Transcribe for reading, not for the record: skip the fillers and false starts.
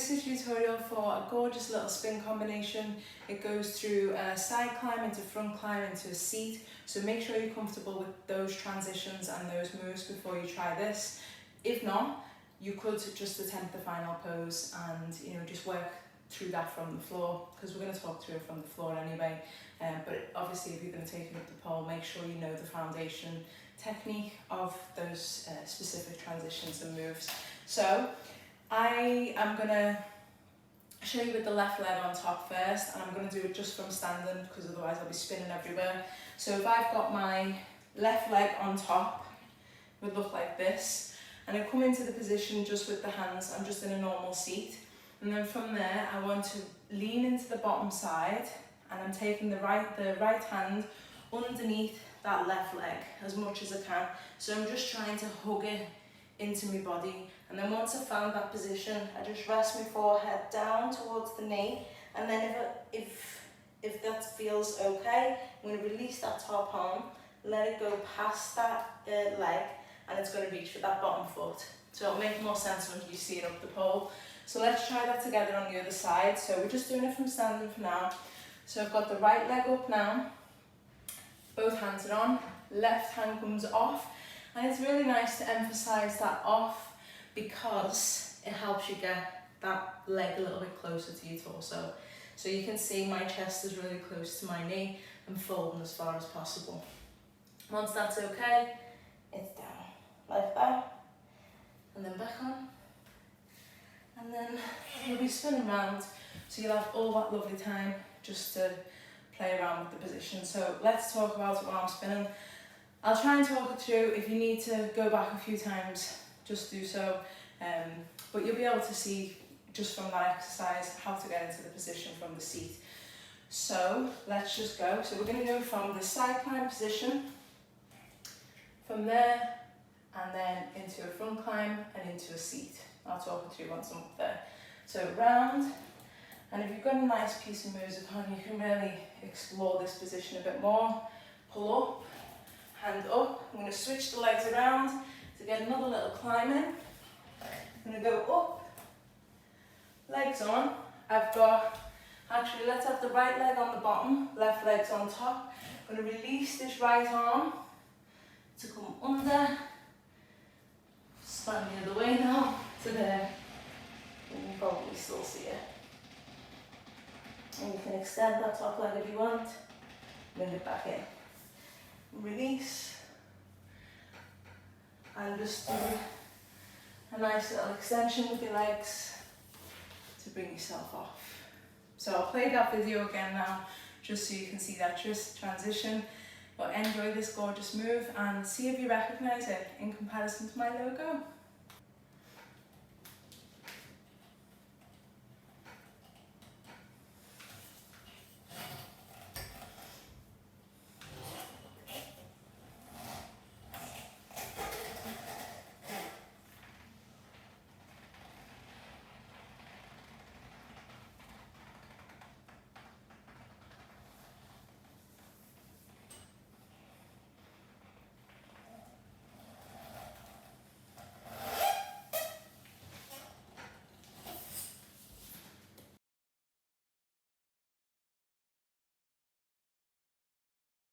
this is a tutorial for a gorgeous little spin combination. It goes through a side climb into front climb into a seat. So make sure you're comfortable with those transitions and those moves before you try this. If not, you could just attempt the final pose and just work through that from the floor, because we're going to talk through it from the floor anyway. But obviously if you're going to take it up the pole, make sure you know the foundation technique of those specific transitions and moves. So I am going to show you with the left leg on top first, and I'm going to do it just from standing because otherwise I'll be spinning everywhere. So if I've got my left leg on top, it would look like this, and I come into the position just with the hands. I'm just in a normal seat, and then from there I want to lean into the bottom side, and I'm taking the right hand underneath that left leg as much as I can. So I'm just trying to hug it into my body, and then once I've found that position, I just rest my forehead down towards the knee, and then if that feels okay, I'm going to release that top arm, let it go past that leg, and it's going to reach for that bottom foot. So it'll make more sense when you see it up the pole. So let's try that together on the other side. So we're just doing it from standing for now. So I've got the right leg up now, both hands are on, left hand comes off, and it's really nice to emphasize that off because it helps you get that leg a little bit closer to your torso. So you can see my chest is really close to my knee and folding as far as possible. Once that's okay, it's down like that, and then back on, and then you'll be spinning around, so you'll have all that lovely time just to play around with the position. So let's talk about it while I'm spinning. I'll try and talk it through. If you need to go back a few times, just do so, but you'll be able to see just from that exercise how to get into the position from the seat. So let's just go. So we're going to go from the side climb position, from there, and then into a front climb and into a seat. I'll talk it through once I'm up there. So round, and if you've got a nice piece of music on, you can really explore this position a bit more. Pull up, hand up. I'm going to switch the legs around to get another little climb in. I'm going to go up, legs on. Actually let's have the right leg on the bottom, left leg's on top. I'm going to release this right arm to come under, stand the other way now to there. You can probably still see it. And you can extend that top leg if you want, bring it back in. Release, and just do a nice little extension with your legs to bring yourself off. So I'll play that video again now, just so you can see that transition. But enjoy this gorgeous move and see if you recognize it in comparison to my logo.